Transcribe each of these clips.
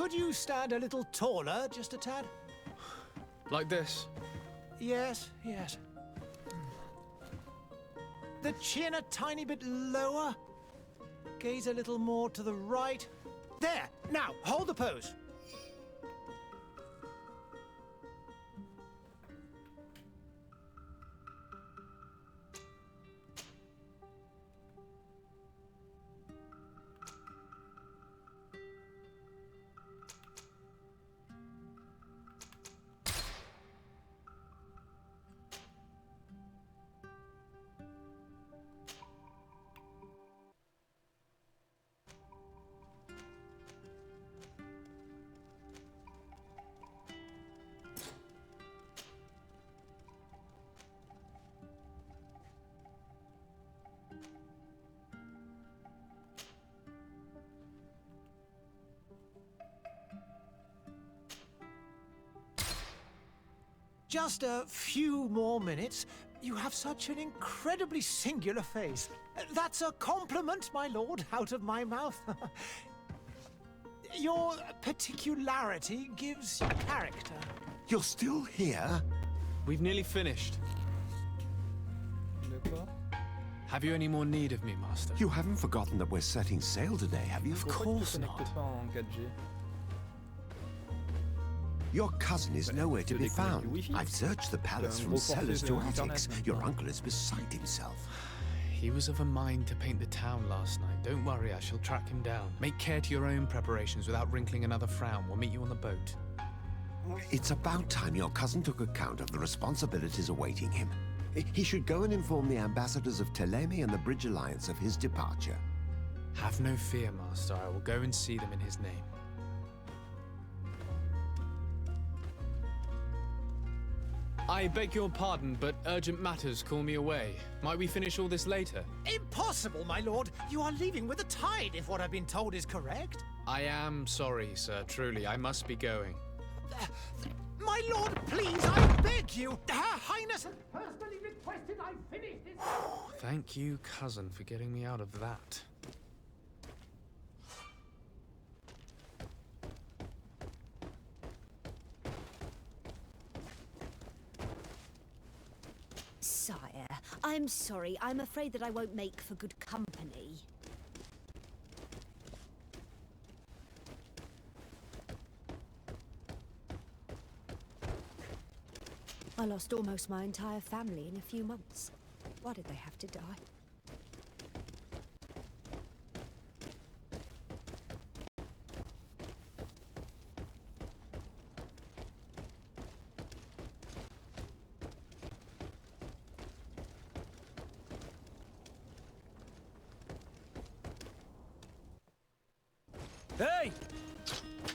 Could you stand a little taller, just a tad? Like this? Yes, yes. The chin a tiny bit lower. Gaze a little more to the right. There! Now, hold the pose. Just a few more minutes. You have such an incredibly singular face. That's a compliment, my lord, out of my mouth. Your particularity gives you character. You're still here? We've nearly finished. Have you any more need of me, Master? You haven't forgotten that we're setting sail today, have you? Of course not. Your cousin is nowhere to be found. I've searched the palace from cellars to attics. Your uncle is beside himself. He was of a mind to paint the town last night. Don't worry, I shall track him down. Make care to your own preparations without wrinkling another frown. We'll meet you on the boat. It's about time your cousin took account of the responsibilities awaiting him. He should go and inform the ambassadors of Teleme and the Bridge Alliance of his departure. Have no fear, Master. I will go and see them in his name. I beg your pardon, but urgent matters call me away. Might we finish all this later? Impossible, my lord. You are leaving with the tide, if what I've been told is correct. I am sorry, sir. Truly, I must be going. My lord, please, I beg you. Her Highness has personally requested I finish this. Thank you, cousin, for getting me out of that. Sire, I'm sorry. I'm afraid that I won't make for good company. I lost almost my entire family in a few months. Why did they have to die? Hey!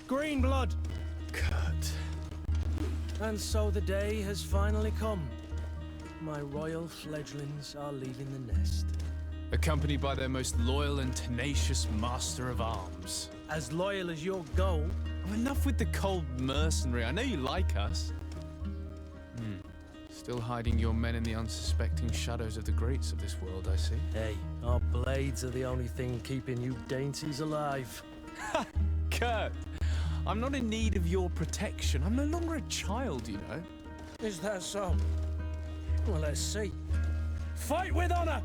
Green blood! Kurt. And so the day has finally come. My royal fledglings are leaving the nest. Accompanied by their most loyal and tenacious master of arms. As loyal as your goal. Oh, enough with the cold mercenary. I know you like us. Still hiding your men in the unsuspecting shadows of the greats of this world, I see. Hey, our blades are the only thing keeping you dainties alive. Kurt, I'm not in need of your protection. I'm no longer a child, you know. Is that so? Well, let's see. Fight with honor!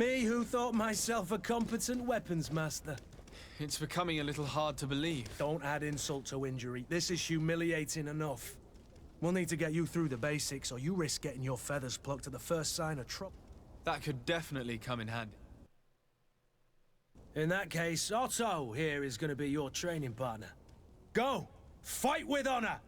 Me who thought myself a competent weapons master. It's becoming a little hard to believe. Don't add insult to injury. This is humiliating enough. We'll need to get you through the basics, or you risk getting your feathers plucked at the first sign of trouble. That could definitely come in handy. In that case, Otto here is going to be your training partner. Go! Fight with honor!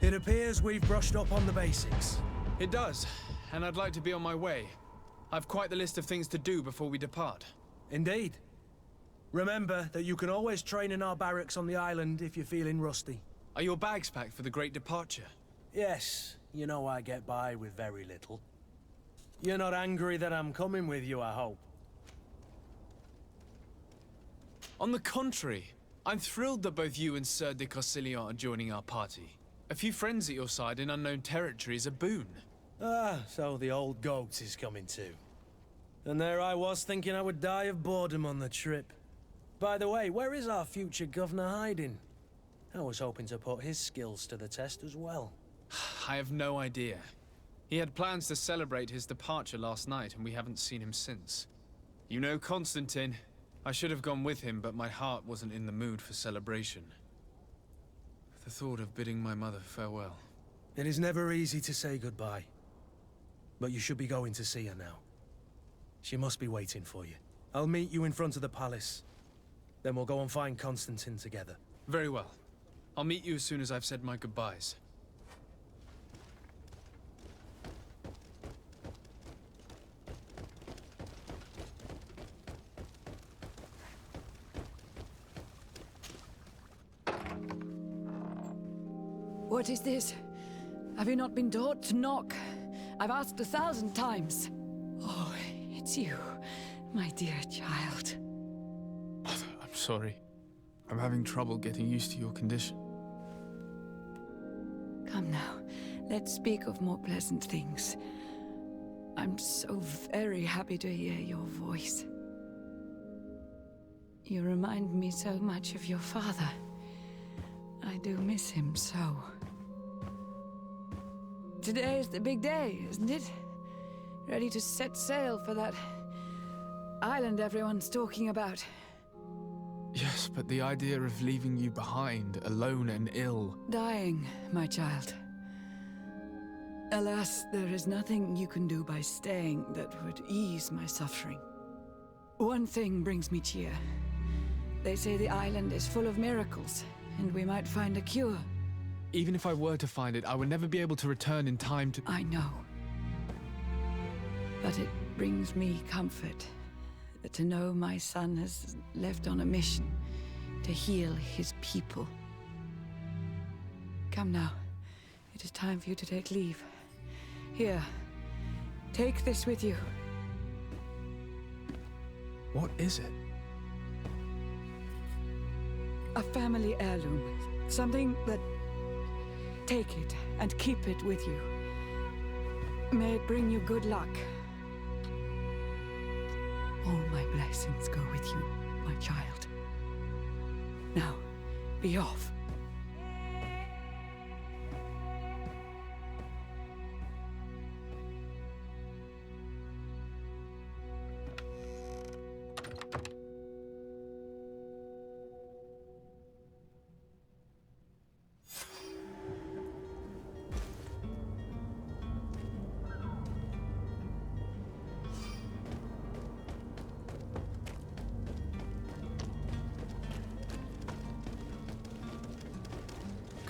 It appears we've brushed up on the basics. It does, and I'd like to be on my way. I've quite the list of things to do before we depart. Indeed. Remember that you can always train in our barracks on the island if you're feeling rusty. Are your bags packed for the great departure? Yes, you know I get by with very little. You're not angry that I'm coming with you, I hope. On the contrary, I'm thrilled that both you and Sir de Corsillon are joining our party. A few friends at your side in unknown territory is a boon. Ah, so the old goat is coming too. And there I was thinking I would die of boredom on the trip. By the way, where is our future governor hiding? I was hoping to put his skills to the test as well. I have no idea. He had plans to celebrate his departure last night, and we haven't seen him since. You know Constantine. I should have gone with him, but my heart wasn't in the mood for celebration. The thought of bidding my mother farewell. It is never easy to say goodbye. But you should be going to see her now. She must be waiting for you. I'll meet you in front of the palace. Then we'll go and find Constantine together. Very well. I'll meet you as soon as I've said my goodbyes. What is this? Have you not been taught to knock? I've asked 1,000 times. Oh, it's you, my dear child. I'm sorry. I'm having trouble getting used to your condition. Come now, let's speak of more pleasant things. I'm so very happy to hear your voice. You remind me so much of your father. I do miss him so. Today is the big day, isn't it? Ready to set sail for that island everyone's talking about. Yes, but the idea of leaving you behind, alone and ill... Dying, my child. Alas, there is nothing you can do by staying that would ease my suffering. One thing brings me cheer. They say the island is full of miracles, and we might find a cure. Even if I were to find it, I would never be able to return in time to... I know. But it brings me comfort to know my son has left on a mission to heal his people. Come now. It is time for you to take leave. Here, take this with you. What is it? A family heirloom. Something that... Take it and keep it with you. May it bring you good luck. All my blessings go with you, my child. Now, be off.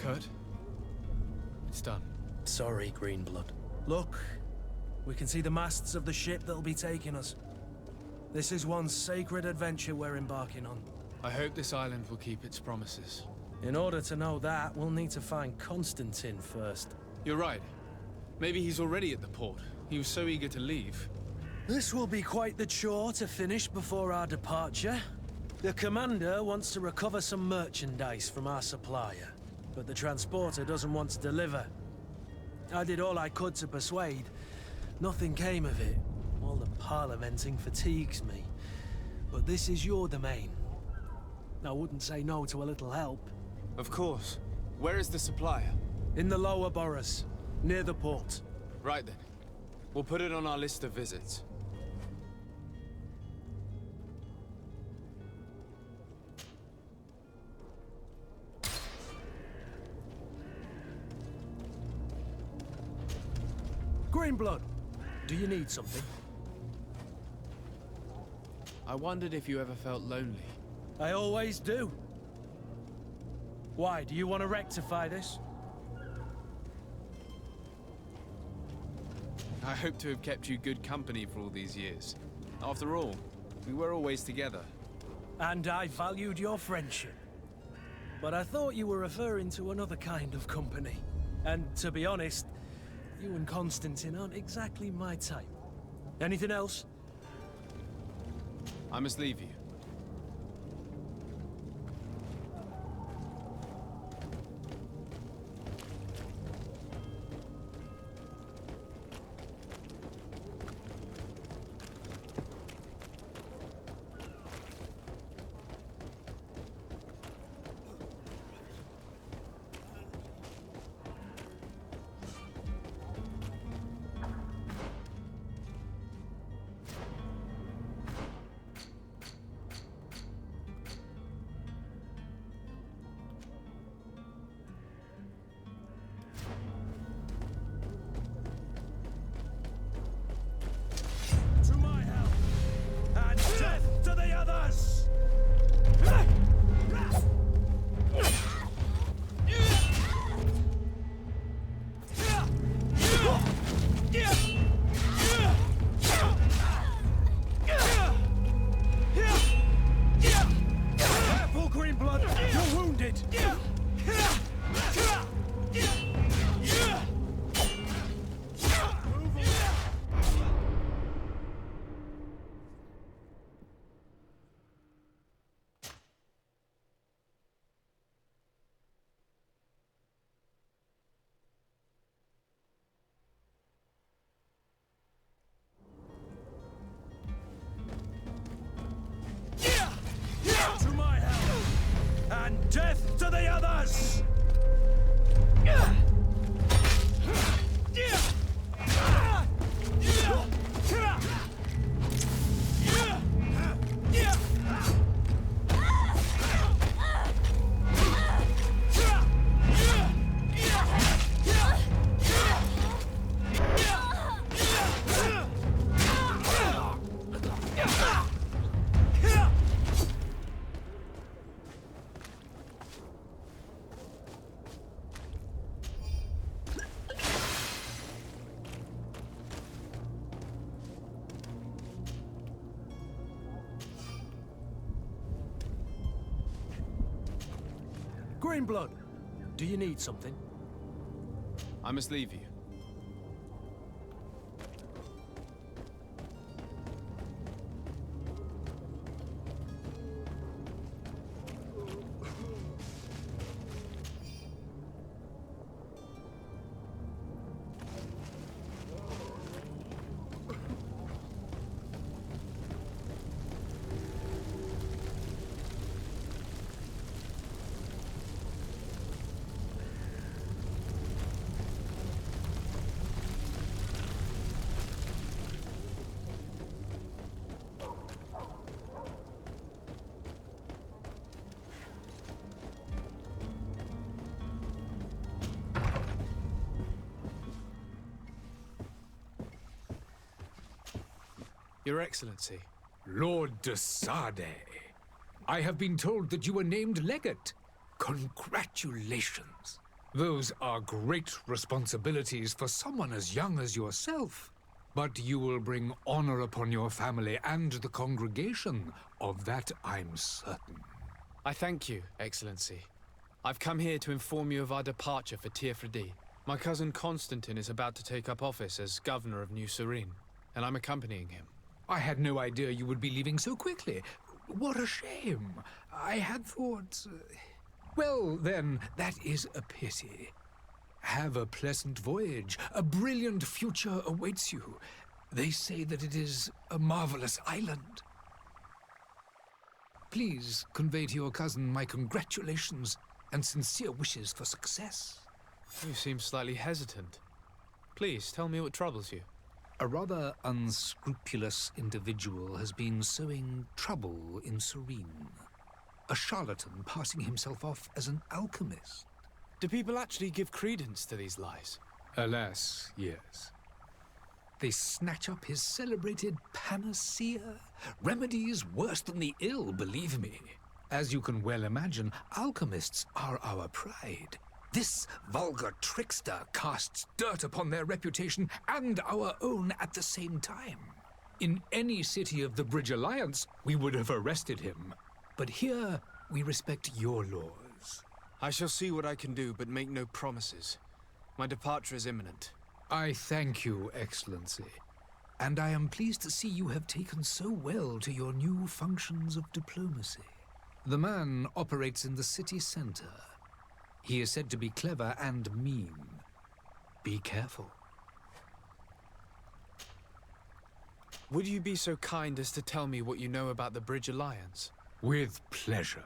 Kurt? It's done. Sorry, Greenblood. Look, we can see the masts of the ship that'll be taking us. This is one sacred adventure we're embarking on. I hope this island will keep its promises. In order to know that, we'll need to find Constantine first. You're right. Maybe he's already at the port. He was so eager to leave. This will be quite the chore to finish before our departure. The commander wants to recover some merchandise from our supplier, but the transporter doesn't want to deliver. I did all I could to persuade. Nothing came of it. All the parliamenting fatigues me. But this is your domain. I wouldn't say no to a little help. Of course. Where is the supplier? In the lower boroughs, near the port. Right then. We'll put it on our list of visits. Greenblood, do you need something? I wondered if you ever felt lonely. I always do. Why, do you want to rectify this? I hope to have kept you good company for all these years. After all, we were always together. And I valued your friendship. But I thought you were referring to another kind of company. And to be honest, you and Constantine aren't exactly my type. Anything else? I must leave you. Greenblood, do you need something? I must leave you. Your Excellency. Lord de Sade, I have been told that you were named legate. Congratulations. Those are great responsibilities for someone as young as yourself. But you will bring honor upon your family and the congregation. Of that I'm certain. I thank you, Excellency. I've come here to inform you of our departure for Tirfredi. My cousin Constantine is about to take up office as governor of New Serene, and I'm accompanying him. I had no idea you would be leaving so quickly. What a shame. I had thought... Well, then, that is a pity. Have a pleasant voyage. A brilliant future awaits you. They say that it is a marvelous island. Please convey to your cousin my congratulations and sincere wishes for success. You seem slightly hesitant. Please, tell me what troubles you. A rather unscrupulous individual has been sowing trouble in Serene. A charlatan passing himself off as an alchemist. Do people actually give credence to these lies? Alas, yes. They snatch up his celebrated panacea. Remedies worse than the ill, believe me. As you can well imagine, alchemists are our pride. This vulgar trickster casts dirt upon their reputation and our own at the same time. In any city of the Bridge Alliance, we would have arrested him. But here, we respect your laws. I shall see what I can do, but make no promises. My departure is imminent. I thank you, Excellency. And I am pleased to see you have taken so well to your new functions of diplomacy. The man operates in the city center. He is said to be clever and mean. Be careful. Would you be so kind as to tell me what you know about the Bridge Alliance? With pleasure.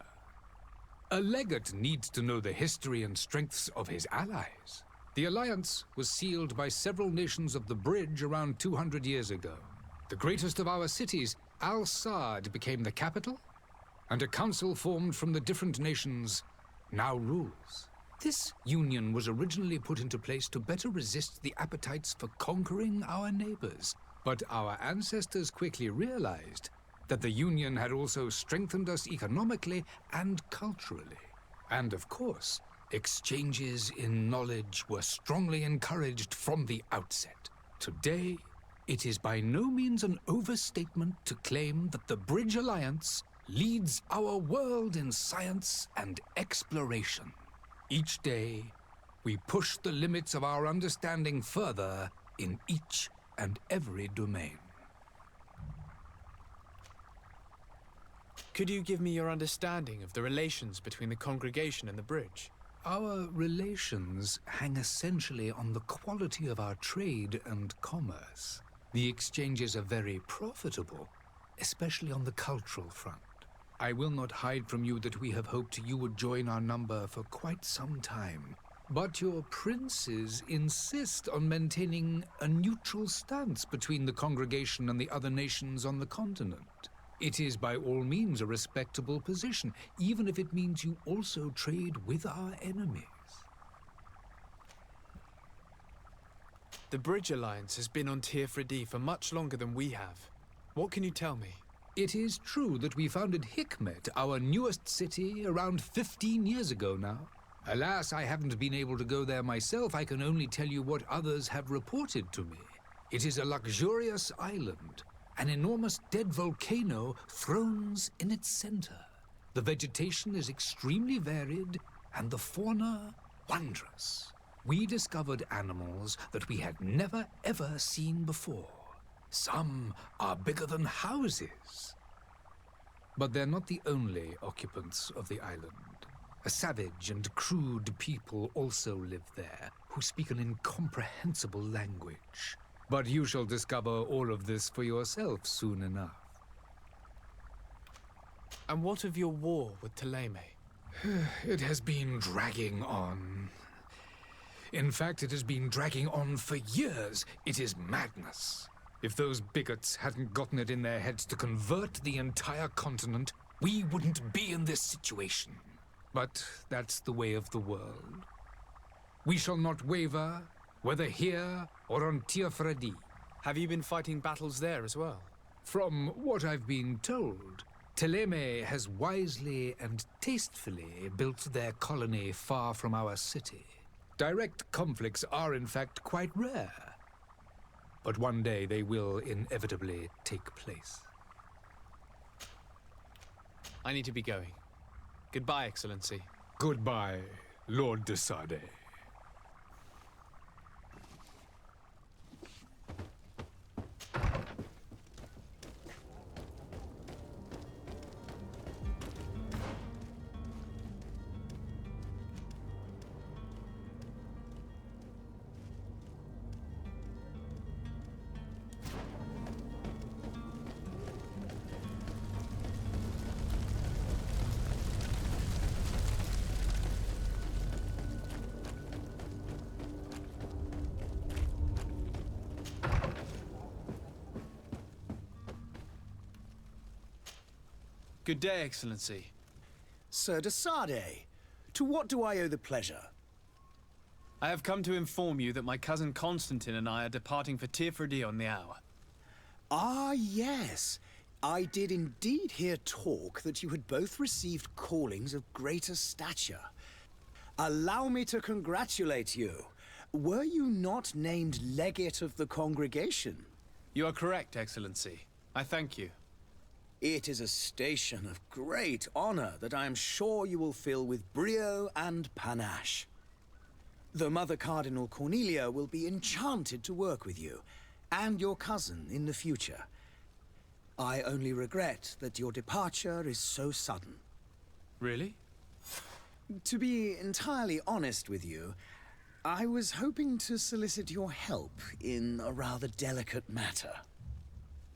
A legate needs to know the history and strengths of his allies. The alliance was sealed by several nations of the Bridge around 200 years ago. The greatest of our cities, Al-Sad, became the capital, and a council formed from the different nations now rules. This union was originally put into place to better resist the appetites for conquering our neighbors. But our ancestors quickly realized that the union had also strengthened us economically and culturally. And of course, exchanges in knowledge were strongly encouraged from the outset. Today, it is by no means an overstatement to claim that the Bridge Alliance leads our world in science and exploration. Each day, we push the limits of our understanding further in each and every domain. Could you give me your understanding of the relations between the congregation and the Bridge? Our relations hang essentially on the quality of our trade and commerce. The exchanges are very profitable, especially on the cultural front. I will not hide from you that we have hoped you would join our number for quite some time. But your princes insist on maintaining a neutral stance between the congregation and the other nations on the continent. It is by all means a respectable position, even if it means you also trade with our enemies. The Bridge Alliance has been on Tirfredi for much longer than we have. What can you tell me? It is true that we founded Hikmet, our newest city, around 15 years ago now. Alas, I haven't been able to go there myself. I can only tell you what others have reported to me. It is a luxurious island. An enormous dead volcano thrones in its center. The vegetation is extremely varied, and the fauna wondrous. We discovered animals that we had never ever seen before. Some are bigger than houses. But they're not the only occupants of the island. A savage and crude people also live there, who speak an incomprehensible language. But you shall discover all of this for yourself soon enough. And what of your war with Thélème? It has been dragging on. In fact, it has been dragging on for years. It is madness. If those bigots hadn't gotten it in their heads to convert the entire continent, we wouldn't be in this situation. But that's the way of the world. We shall not waver, whether here or on Tir-Fredi. Have you been fighting battles there as well? From what I've been told, Thélème has wisely and tastefully built their colony far from our city. Direct conflicts are in fact quite rare. But one day they will inevitably take place. I need to be going. Goodbye, Excellency. Goodbye, Lord de Sade. Good day, Excellency. Sir de Sade, to what do I owe the pleasure? I have come to inform you that my cousin Constantine and I are departing for Tir-Fredi on the hour. Ah, yes. I did indeed hear talk that you had both received callings of greater stature. Allow me to congratulate you. Were you not named legate of the congregation? You are correct, Excellency. I thank you. It is a station of great honor that I am sure you will fill with brio and panache. The Mother Cardinal Cornelia will be enchanted to work with you, and your cousin in the future. I only regret that your departure is so sudden. Really? To be entirely honest with you, I was hoping to solicit your help in a rather delicate matter.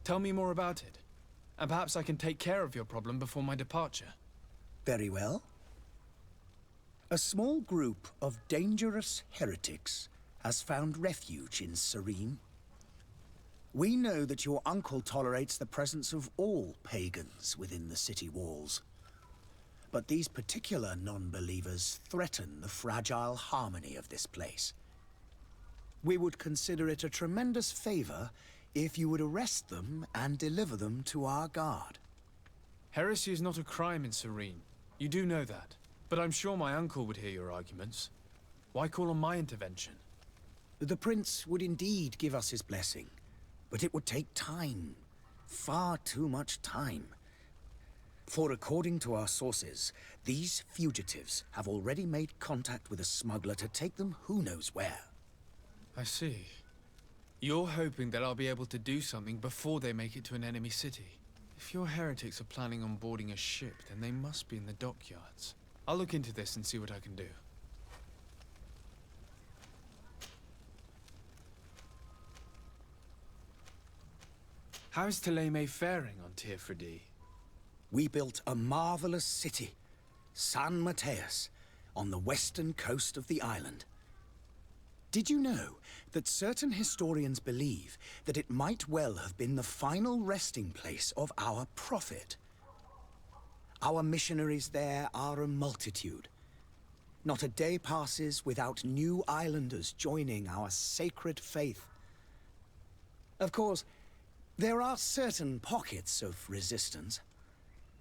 Tell me more about it. And perhaps I can take care of your problem before my departure. Very well. A small group of dangerous heretics has found refuge in Serene. We know that your uncle tolerates the presence of all pagans within the city walls. But these particular non-believers threaten the fragile harmony of this place. We would consider it a tremendous favor if you would arrest them and deliver them to our guard. Heresy is not a crime in Serene. You do know that. But I'm sure my uncle would hear your arguments. Why call on my intervention? The prince would indeed give us his blessing, but it would take time. Far too much time. For according to our sources, these fugitives have already made contact with a smuggler to take them who knows where. I see. You're hoping that I'll be able to do something before they make it to an enemy city. If your heretics are planning on boarding a ship, then they must be in the dockyards. I'll look into this and see what I can do. How is Thélème faring on Tir-Fredi? We built a marvelous city, San Mateus, on the western coast of the island. Did you know that certain historians believe that it might well have been the final resting place of our prophet? Our missionaries there are a multitude. Not a day passes without new islanders joining our sacred faith. Of course, there are certain pockets of resistance.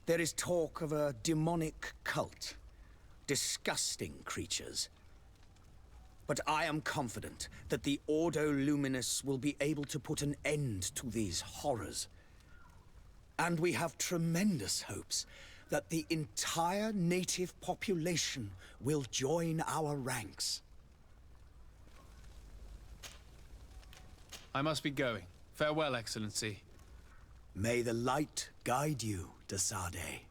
There is talk of a demonic cult, disgusting creatures. But I am confident that the Ordo Luminis will be able to put an end to these horrors. And we have tremendous hopes that the entire native population will join our ranks. I must be going. Farewell, Excellency. May the light guide you, de Sade.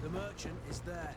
The merchant is there.